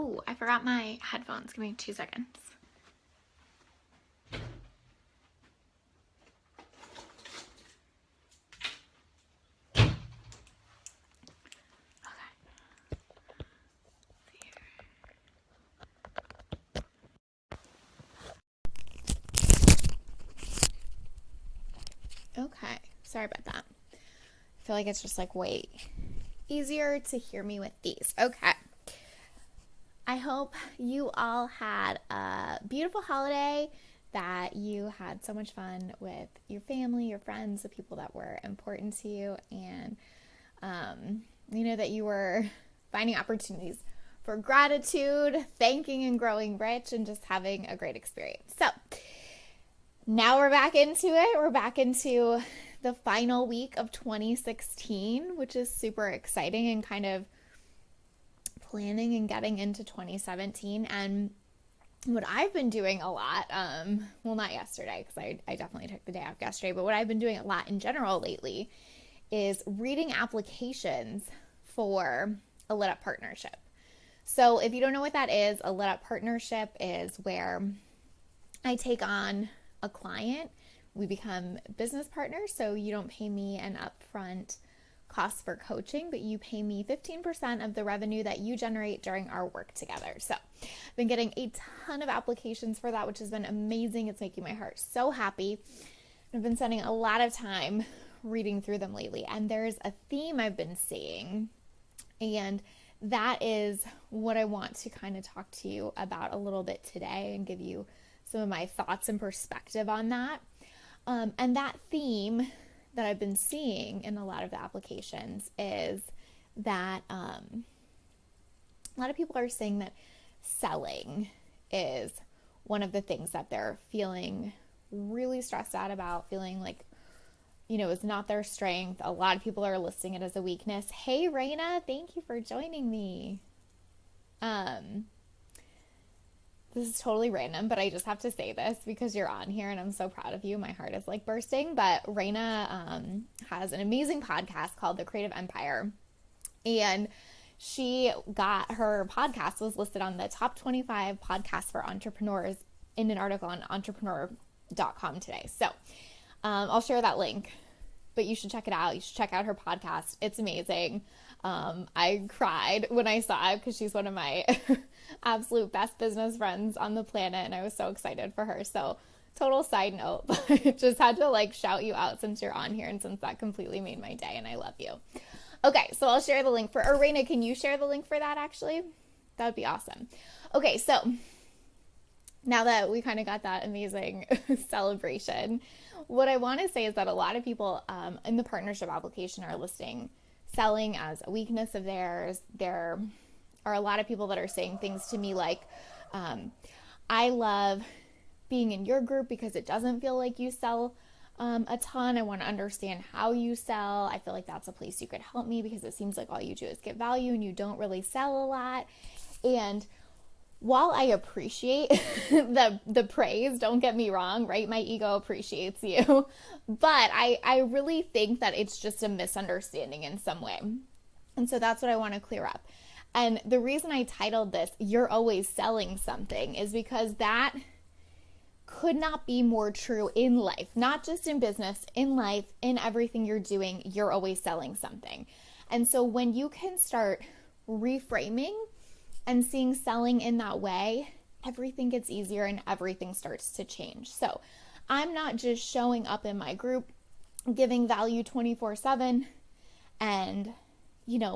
Oh, I forgot my headphones. Give me 2 seconds. Okay, sorry about that. I feel like it's just like way easier to hear me with these. Okay. I hope you all had a beautiful holiday, that you had so much fun with your family, your friends, the people that were important to you, and that you were finding opportunities for gratitude, thanking and growing rich, and just having a great experience. So now we're back into it. We're back into the final week of 2016, which is super exciting, and kind of planning and getting into 2017. And what I've been doing a lot, well, not yesterday, because I definitely took the day off yesterday, but what I've been doing a lot in general lately is reading applications for a Lit Up Partnership. So if you don't know what that is, a Lit Up Partnership is where I take on a client, we become business partners, so you don't pay me an upfront cost for coaching, but you pay me 15% of the revenue that you generate during our work together. So I've been getting a ton of applications for that, which has been amazing. It's making my heart so happy. I've been spending a lot of time reading through them lately, and there's a theme I've been seeing, and that is what I want to kind of talk to you about a little bit today and give you some of my thoughts and perspective on that. And that theme that I've been seeing in a lot of the applications is that a lot of people are saying that selling is one of the things that they're feeling really stressed out about, feeling like, is not their strength. A lot of people are listing it as a weakness. Hey, Raina, thank you for joining me. This is totally random, but I just have to say this because you're on here and I'm so proud of you. My heart is like bursting. But Raina has an amazing podcast called The Creative Empire. And her podcast was listed on the top 25 podcasts for entrepreneurs in an article on entrepreneur.com today. So I'll share that link, but you should check it out. You should check out her podcast. It's amazing. I cried when I saw it because she's one of my absolute best business friends on the planet, and I was so excited for her. So total side note, but just had to shout you out since you're on here, and since that completely made my day, and I love you. Okay, so I'll share the link for Raina. Can you share the link for that actually? That would be awesome. Okay, so now that we kind of got that amazing celebration, what I want to say is that a lot of people in the partnership application are listing selling as a weakness of theirs. There are a lot of people that are saying things to me like, I love being in your group because it doesn't feel like you sell a ton. I want to understand how you sell. I feel like that's a place you could help me because it seems like all you do is give value and you don't really sell a lot. And while I appreciate the praise, don't get me wrong, right? My ego appreciates you, but I really think that it's just a misunderstanding in some way. And so that's what I want to clear up. And the reason I titled this, You're Always Selling Something, is because that could not be more true in life, not just in business, in life, in everything you're doing, you're always selling something. And so when you can start reframing and seeing selling in that way, everything gets easier and everything starts to change. So I'm not just showing up in my group, giving value 24/7 and,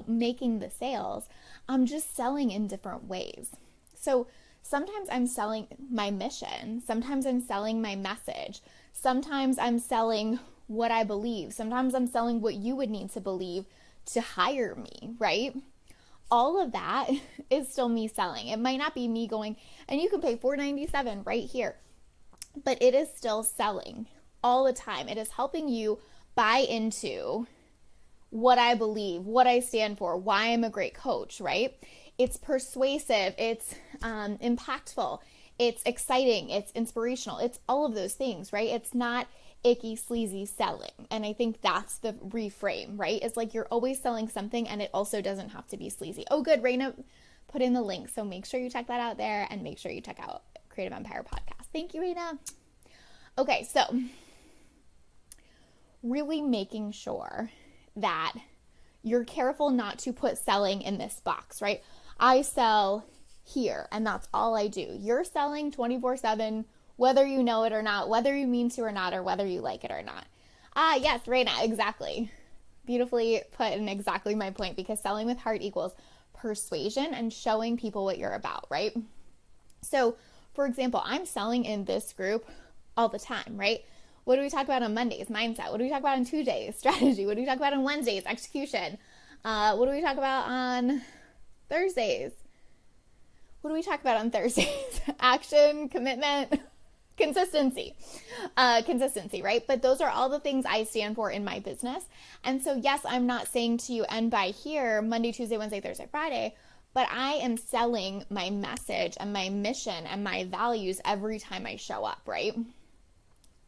making the sales. I'm just selling in different ways. So sometimes I'm selling my mission. Sometimes I'm selling my message. Sometimes I'm selling what I believe. Sometimes I'm selling what you would need to believe to hire me, right? All of that is still me selling. It might not be me going, and you can pay $497 right here, but it is still selling all the time. It is helping you buy into what I believe, what I stand for, why I'm a great coach, right? It's persuasive, it's impactful, it's exciting, it's inspirational, it's all of those things, right? It's not icky, sleazy selling. And I think that's the reframe, right? It's like you're always selling something and it also doesn't have to be sleazy. Oh, good. Raina put in the link. So make sure you check that out there, and make sure you check out Creative Empire Podcast. Thank you, Raina. Okay, so really making sure that you're careful not to put selling in this box, right? I sell here, and that's all I do. You're selling 24/7, whether you know it or not, whether you mean to or not, or whether you like it or not. Yes, Raina, exactly. Beautifully put in exactly my point, because selling with heart equals persuasion and showing people what you're about, right? So, for example, I'm selling in this group all the time, right? What do we talk about on Mondays? Mindset. What do we talk about on Tuesdays? Strategy. What do we talk about on Wednesdays? Execution. What do we talk about on Thursdays? What do we talk about on Thursdays? Action, commitment, consistency, right? But those are all the things I stand for in my business. And so, yes, I'm not saying to you, end by here, Monday, Tuesday, Wednesday, Thursday, Friday, but I am selling my message and my mission and my values every time I show up, right?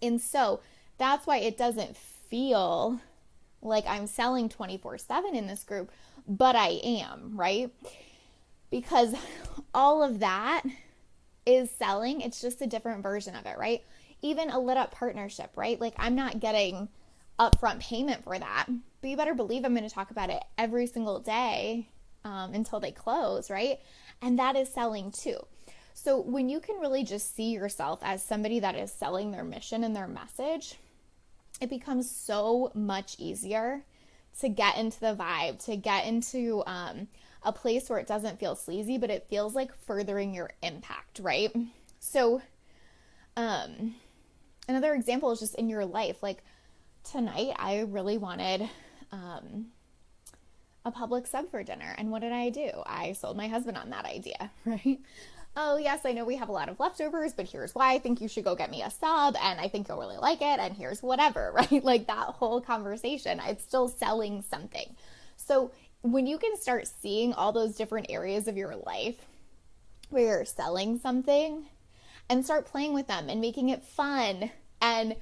And so that's why it doesn't feel like I'm selling 24/7 in this group, but I am, right? Because all of that is selling. It's just a different version of it, right? Even a lit up partnership, right? Like, I'm not getting upfront payment for that, but you better believe I'm going to talk about it every single day until they close, right? And that is selling too. So when you can really just see yourself as somebody that is selling their mission and their message, it becomes so much easier to get into the vibe, to get into a place where it doesn't feel sleazy, but it feels like furthering your impact, right? So another example is just in your life. Like tonight, I really wanted a public sub for dinner. And what did I do? I sold my husband on that idea, right? Oh, yes, I know we have a lot of leftovers, but here's why I think you should go get me a sub, and I think you'll really like it, and here's whatever, right? Like that whole conversation, it's still selling something. So when you can start seeing all those different areas of your life where you're selling something and start playing with them and making it fun and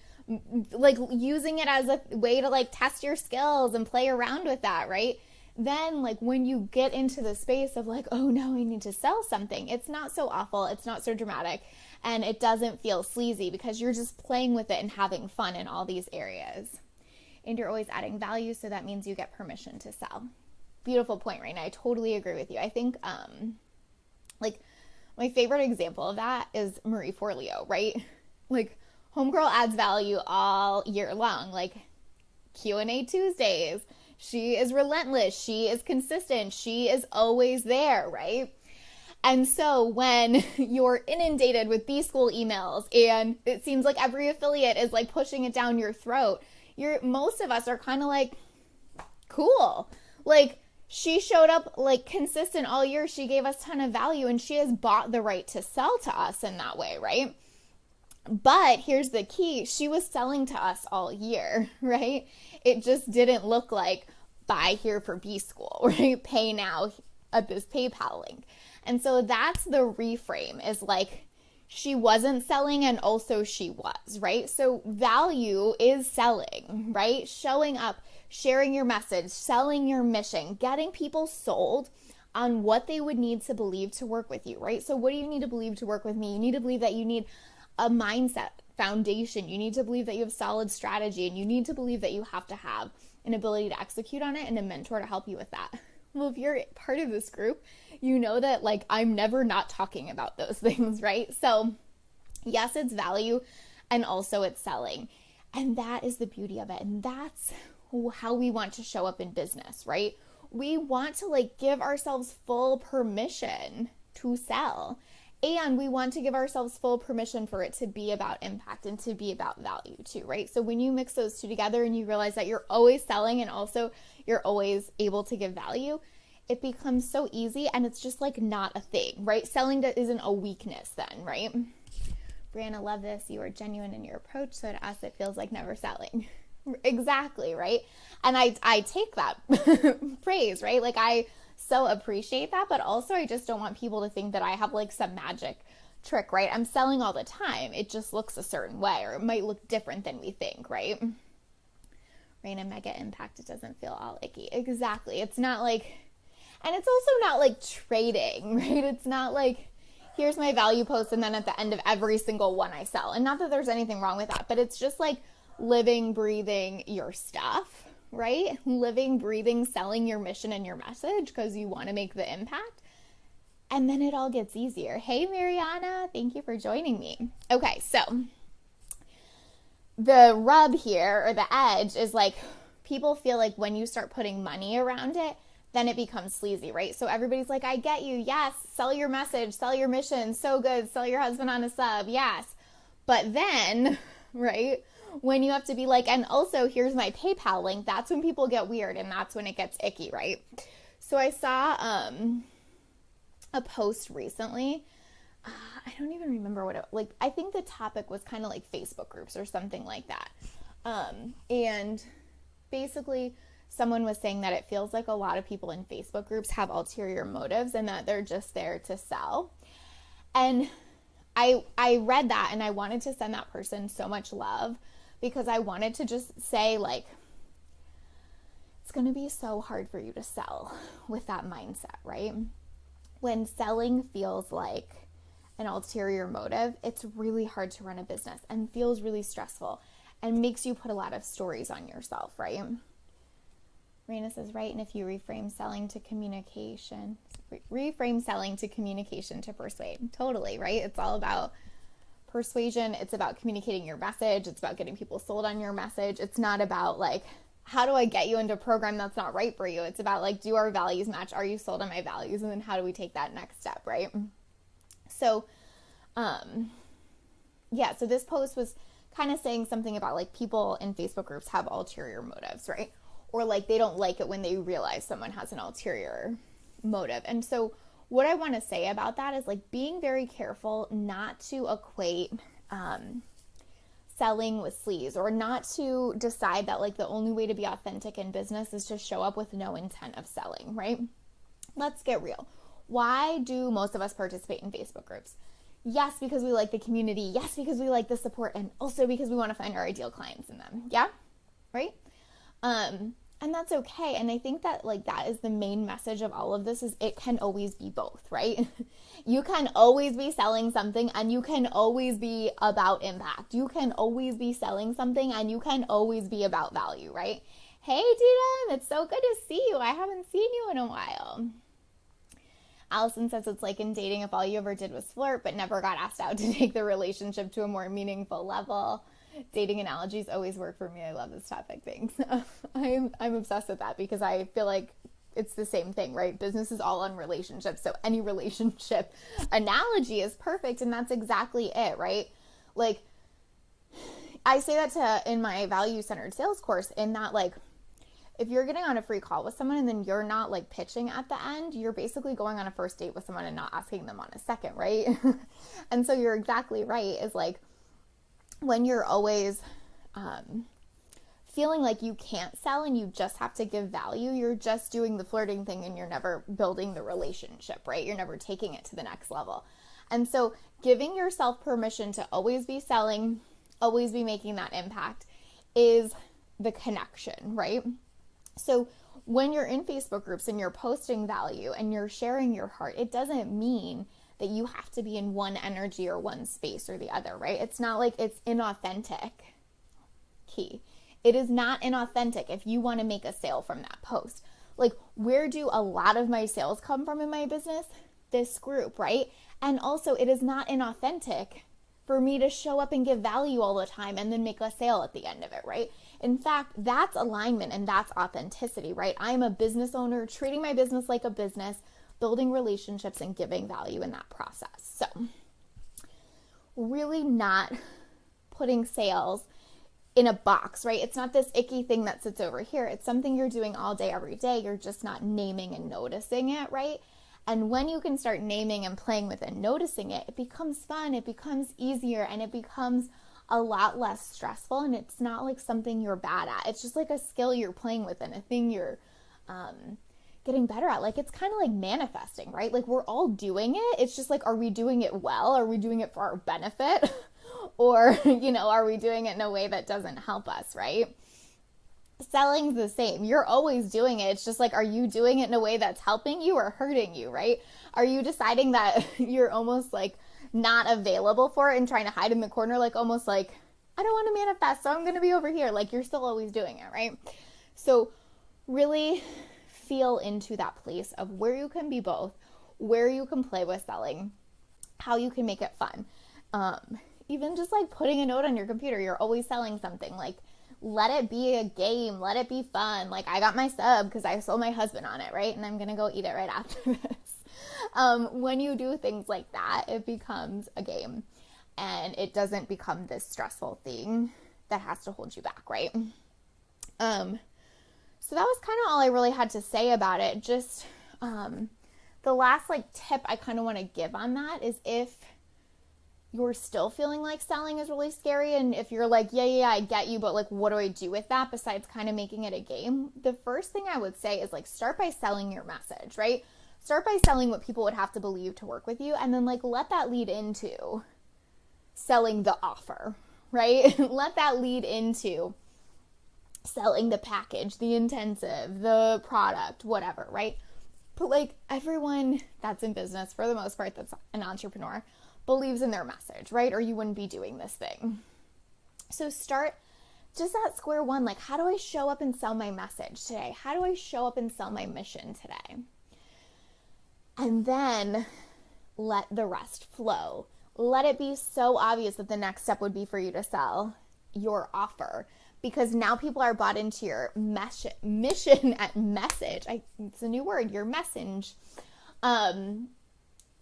like using it as a way to like test your skills and play around with that, right? Then like when you get into the space of like, oh no, I need to sell something, it's not so awful, it's not so dramatic, and it doesn't feel sleazy because you're just playing with it and having fun in all these areas. And you're always adding value, so that means you get permission to sell. Beautiful point, Raina. I totally agree with you. I think like my favorite example of that is Marie Forleo, right? Like homegirl adds value all year long, like Q&A Tuesdays. She is relentless. She is consistent. She is always there, right? And so when you're inundated with B-School emails and it seems like every affiliate is like pushing it down your throat, most of us are kind of like, cool. Like she showed up like consistent all year. She gave us a ton of value and she has bought the right to sell to us in that way, right? But here's the key. She was selling to us all year, right? It just didn't look like buy here for B-School, right? Pay now at this PayPal link. And so that's the reframe, is like she wasn't selling and also she was, right? So value is selling, right? Showing up, sharing your message, selling your mission, getting people sold on what they would need to believe to work with you, right? So what do you need to believe to work with me? You need to believe that you need a mindset foundation. You need to believe that you have solid strategy, and you need to believe that you have to have an ability to execute on it and a mentor to help you with that. Well, if you're part of this group, you know that like I'm never not talking about those things, right? So yes, it's value and also it's selling. And that is the beauty of it. And that's how we want to show up in business, right? We want to like give ourselves full permission to sell. And we want to give ourselves full permission for it to be about impact and to be about value too, right? So when you mix those two together and you realize that you're always selling and also you're always able to give value, it becomes so easy and it's just like not a thing, right? Selling isn't a weakness then, right? Brianna, love this. You are genuine in your approach. So to us, it feels like never selling. Exactly, right? And I take that praise, right? Like I so appreciate that, but also I just don't want people to think that I have like some magic trick, right? I'm selling all the time. It just looks a certain way, or it might look different than we think, right? Raina, mega impact. It doesn't feel all icky. Exactly. It's not like, And it's also not like trading, right? It's not like, here's my value post, and then at the end of every single one I sell. And not that there's anything wrong with that, but it's just like living, breathing your stuff, right? Living, breathing, selling your mission and your message because you want to make the impact. And then it all gets easier. Hey, Mariana, thank you for joining me. Okay, so the rub here, or the edge, is like people feel like when you start putting money around it, then it becomes sleazy, right? So everybody's like, I get you. Yes, sell your message, sell your mission. So good. Sell your husband on a sub. Yes. But then, right, when you have to be like, and also here's my PayPal link, that's when people get weird, and that's when it gets icky, right? So I saw a post recently. I don't even remember what it, like, I think the topic was kind of like Facebook groups or something like that. And basically someone was saying that it feels like a lot of people in Facebook groups have ulterior motives and that they're just there to sell. And I read that and I wanted to send that person so much love, because I wanted to just say, like, it's going to be so hard for you to sell with that mindset, right? When selling feels like an ulterior motive, it's really hard to run a business and feels really stressful and makes you put a lot of stories on yourself, right? Raina says, right, and if you reframe selling to communication to persuade. Totally, right? It's all about persuasion. It's about communicating your message. It's about getting people sold on your message. It's not about like, how do I get you into a program that's not right for you? It's about like, do our values match? Are you sold on my values? And then how do we take that next step, right? So, so this post was kind of saying something about like people in Facebook groups have ulterior motives, right? Or like they don't like it when they realize someone has an ulterior motive. And so what I want to say about that is like being very careful not to equate selling with sleaze, or not to decide that like the only way to be authentic in business is to show up with no intent of selling, right? Let's get real. Why do most of us participate in Facebook groups? Yes, because we like the community. Yes, because we like the support, and also because we want to find our ideal clients in them. Yeah, right? And that's okay. And I think that like that is the main message of all of this, is it can always be both, right? You can always be selling something and you can always be about impact. You can always be selling something and you can always be about value, right? Hey, Dita, it's so good to see you. I haven't seen you in a while. Allison says it's like in dating, if all you ever did was flirt but never got asked out to take the relationship to a more meaningful level. Dating analogies always work for me. I love this topic. Thanks. I'm obsessed with that because I feel like it's the same thing, right? Business is all on relationships. So any relationship analogy is perfect. And that's exactly it, right? Like I say that in my value-centered sales course, in that like, if you're getting on a free call with someone and then you're not like pitching at the end, you're basically going on a first date with someone and not asking them on a second, right? And so you're exactly right, is like, when you're always feeling like you can't sell and you just have to give value, you're just doing the flirting thing and you're never building the relationship, right? You're never taking it to the next level. And so giving yourself permission to always be selling, always be making that impact is the connection, right? So when you're in Facebook groups and you're posting value and you're sharing your heart, it doesn't mean that you have to be in one energy or one space or the other, right? It's not like it's inauthentic. Key. It is not inauthentic if you want to make a sale from that post. Like, where do a lot of my sales come from in my business? This group, right? And also, it is not inauthentic for me to show up and give value all the time and then make a sale at the end of it, right? In fact, that's alignment and that's authenticity, right? I'm a business owner, treating my business like a business, building relationships and giving value in that process. So really not putting sales in a box, right? It's not this icky thing that sits over here. It's something you're doing all day, every day. You're just not naming and noticing it, right? And when you can start naming and playing with it and noticing it, it becomes fun, it becomes easier, and it becomes a lot less stressful. And it's not like something you're bad at. It's just like a skill you're playing with and a thing you're getting better at. Like, it's kind of like manifesting, right? Like, we're all doing it. It's just like, are we doing it well? Are we doing it for our benefit? Or, are we doing it in a way that doesn't help us, right? Selling's the same. You're always doing it. It's just like, are you doing it in a way that's helping you or hurting you, right? Are you deciding that you're almost like not available for it and trying to hide in the corner, like almost like, I don't want to manifest, so I'm going to be over here. Like, you're still always doing it, right? So really feel into that place of where you can be both, where you can play with selling, how you can make it fun. Even just like putting a note on your computer, you're always selling something. Like, let it be a game, let it be fun. Like, I got my sub because I sold my husband on it, right? And I'm gonna go eat it right after this. When you do things like that, it becomes a game, and it doesn't become this stressful thing that has to hold you back, right? So that was kind of all I really had to say about it. Just the last like tip I kind of want to give on that is, if you're still feeling like selling is really scary, and if you're like, yeah, I get you, but like, what do I do with that besides kind of making it a game? The first thing I would say is like, start by selling your message, right? Start by selling what people would have to believe to work with you, and then like let that lead into selling the offer, right? Let that lead into selling the package, the intensive, the product, whatever, right? But like, everyone that's in business, for the most part, that's an entrepreneur, believes in their message, right? Or you wouldn't be doing this thing. So start just at square one. Like, how do I show up and sell my message today? How do I show up and sell my mission today? And then let the rest flow. Let it be so obvious that the next step would be for you to sell your offer, because now people are bought into your mission at message. It's a new word, your message. And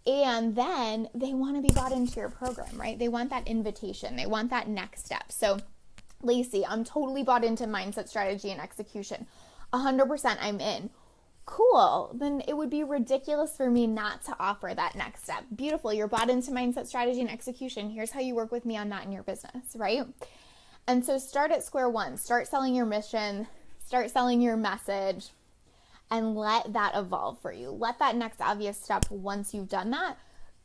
then they want to be bought into your program, right? They want that invitation. They want that next step. So, Lacey, I'm totally bought into mindset, strategy, and execution. 100% I'm in. Cool. Then it would be ridiculous for me not to offer that next step. Beautiful. You're bought into mindset, strategy, and execution. Here's how you work with me on that in your business, right? And so start at square one. Start selling your mission. Start selling your message. And let that evolve for you. Let that next obvious step, once you've done that,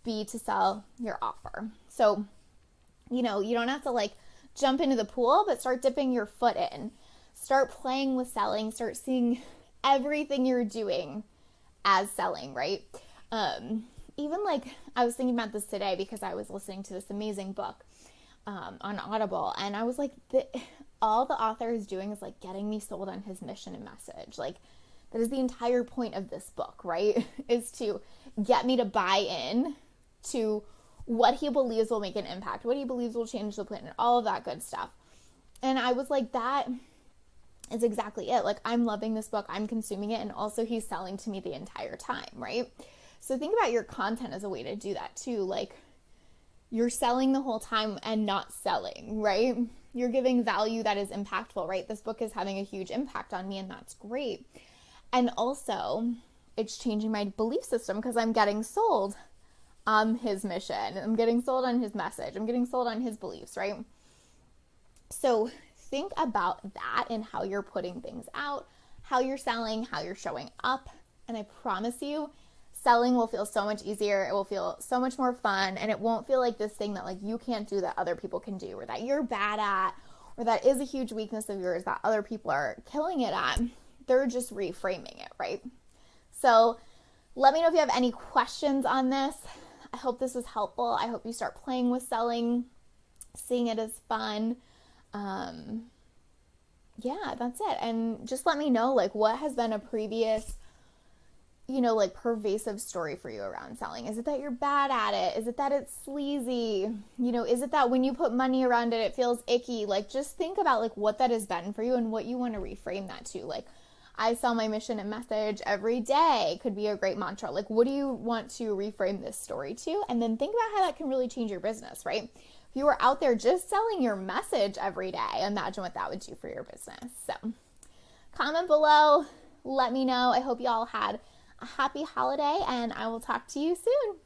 be to sell your offer. So, you don't have to like jump into the pool, but start dipping your foot in. Start playing with selling. Start seeing everything you're doing as selling, right? Even like, I was thinking about this today because I was listening to this amazing book on Audible, and I was like, all the author is doing is like getting me sold on his mission and message. Like, that is the entire point of this book, right? Is to get me to buy in to what he believes will make an impact, what he believes will change the planet, all of that good stuff. And I was like, that is exactly it. Like, I'm loving this book, I'm consuming it, and also he's selling to me the entire time, right? So think about your content as a way to do that too. Like, you're selling the whole time and not selling, right? You're giving value that is impactful, right? This book is having a huge impact on me, and that's great. And also, it's changing my belief system because I'm getting sold on his mission. I'm getting sold on his message. I'm getting sold on his beliefs, right? So think about that and how you're putting things out, how you're selling, how you're showing up. And I promise you, selling will feel so much easier. It will feel so much more fun. And it won't feel like this thing that like you can't do that other people can do, or that you're bad at, or that is a huge weakness of yours that other people are killing it at. They're just reframing it, right? So let me know if you have any questions on this. I hope this was helpful. I hope you start playing with selling, seeing it as fun. Yeah, that's it. And just let me know, like, what has been a previous, like pervasive story for you around selling? Is it that you're bad at it? Is it that it's sleazy? Is it that when you put money around it, it feels icky? Like, just think about like what that has been for you and what you want to reframe that to. Like, I sell my mission and message every day could be a great mantra. Like, what do you want to reframe this story to? And then think about how that can really change your business, right? If you were out there just selling your message every day, imagine what that would do for your business. So comment below, let me know. I hope you all had a happy holiday, and I will talk to you soon.